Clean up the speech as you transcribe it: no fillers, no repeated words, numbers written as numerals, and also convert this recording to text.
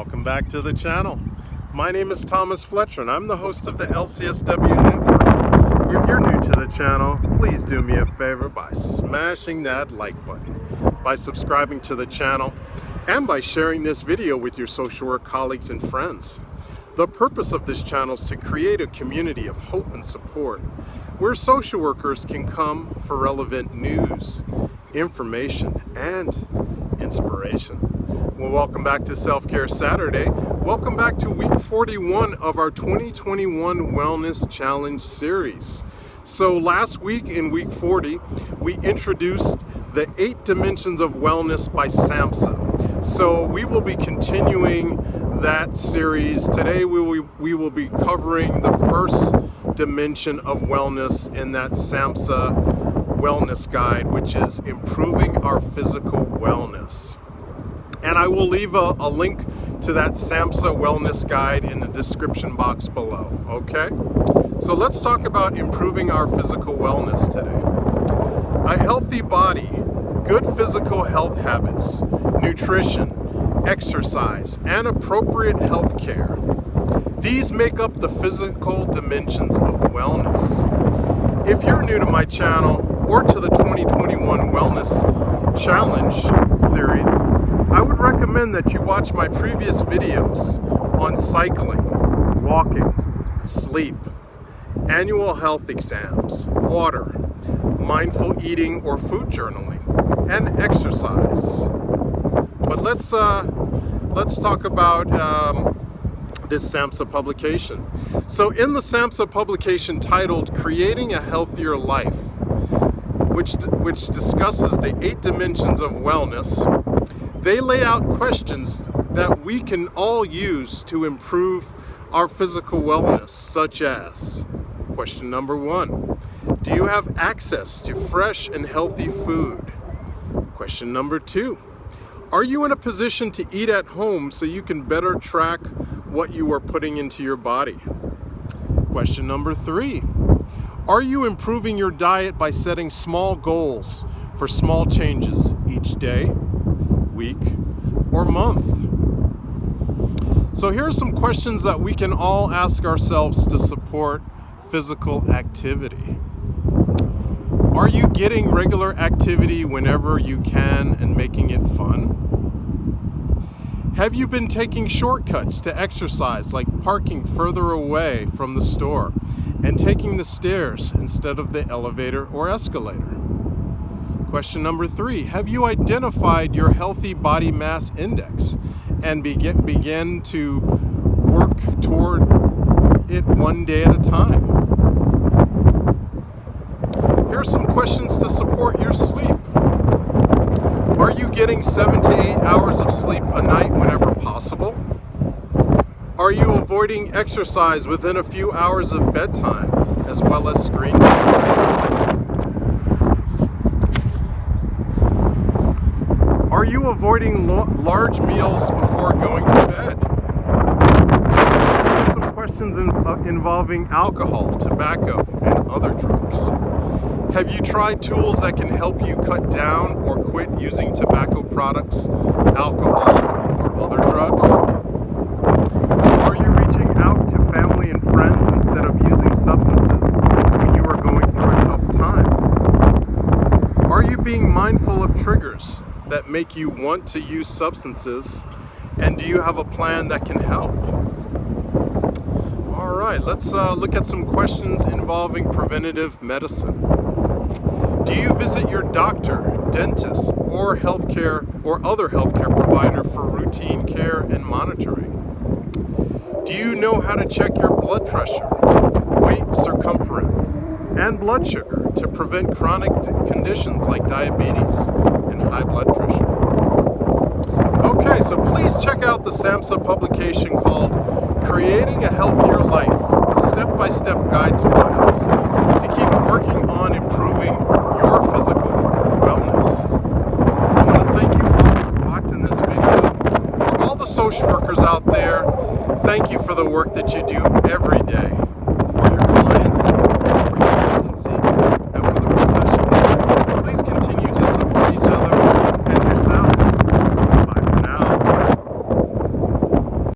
Welcome back to the channel. My name is Thomas Fletcher and I'm the host of the LCSW Network. If you're new to the channel, please do me a favor by smashing that like button, by subscribing to the channel, and by sharing this video with your social work colleagues and friends. The purpose of this channel is to create a community of hope and support where social workers can come for relevant news, information, and inspiration. Well, welcome back to Self-Care Saturday. Welcome back to week 41 of our 2021 Wellness Challenge series. So last week in week 40, we introduced the 8 dimensions of wellness by SAMHSA. So we will be continuing that series. Today we will be covering the first dimension of wellness in that SAMHSA wellness guide, which is improving our physical wellness. And I will leave a link to that SAMHSA wellness guide in the description box below, okay? So let's talk about improving our physical wellness today. A healthy body, good physical health habits, nutrition, exercise, and appropriate health care. These make up the physical dimensions of wellness. If you're new to my channel or to the 2021 Wellness Challenge series, I would recommend that you watch my previous videos on cycling, walking, sleep, annual health exams, water, mindful eating or food journaling, and exercise. But let's talk about this SAMHSA publication. So in the SAMHSA publication titled Creating a Healthier Life, which discusses the 8 dimensions of wellness, they lay out questions that we can all use to improve our physical wellness, such as question number 1, do you have access to fresh and healthy food? Question number 2, are you in a position to eat at home so you can better track what you are putting into your body? Question number 3, are you improving your diet by setting small goals for small changes each day, week, or month? So here are some questions that we can all ask ourselves to support physical activity. Are you getting regular activity whenever you can and making it fun? Have you been taking shortcuts to exercise, like parking further away from the store and taking the stairs instead of the elevator or escalator? Question number 3, have you identified your healthy body mass index and begin to work toward it one day at a time? Here are some questions to support your sleep. Are you getting 7 to 8 hours of sleep a night whenever possible? Are you avoiding exercise within a few hours of bedtime, as well as screen time? Are you avoiding large meals before going to bed? Some questions involving alcohol, tobacco, and other drugs. Have you tried tools that can help you cut down or quit using tobacco products, alcohol, or other drugs? Are you reaching out to family and friends instead of using substances when you are going through a tough time? Are you being mindful of triggers that make you want to use substances, and do you have a plan that can help? All right, let's look at some questions involving preventative medicine. Do you visit your doctor, dentist, or healthcare or other healthcare provider for routine care and monitoring? Do you know how to check your blood pressure, weight circumference, and blood sugar to prevent chronic conditions like diabetes and high blood pressure? Okay, so please check out the SAMHSA publication called Creating a Healthier Life, a step-by-step guide to wellness, to keep working on improving your physical wellness. I want to thank you all for watching this video. For all the social workers out there, thank you for the work that you do every day.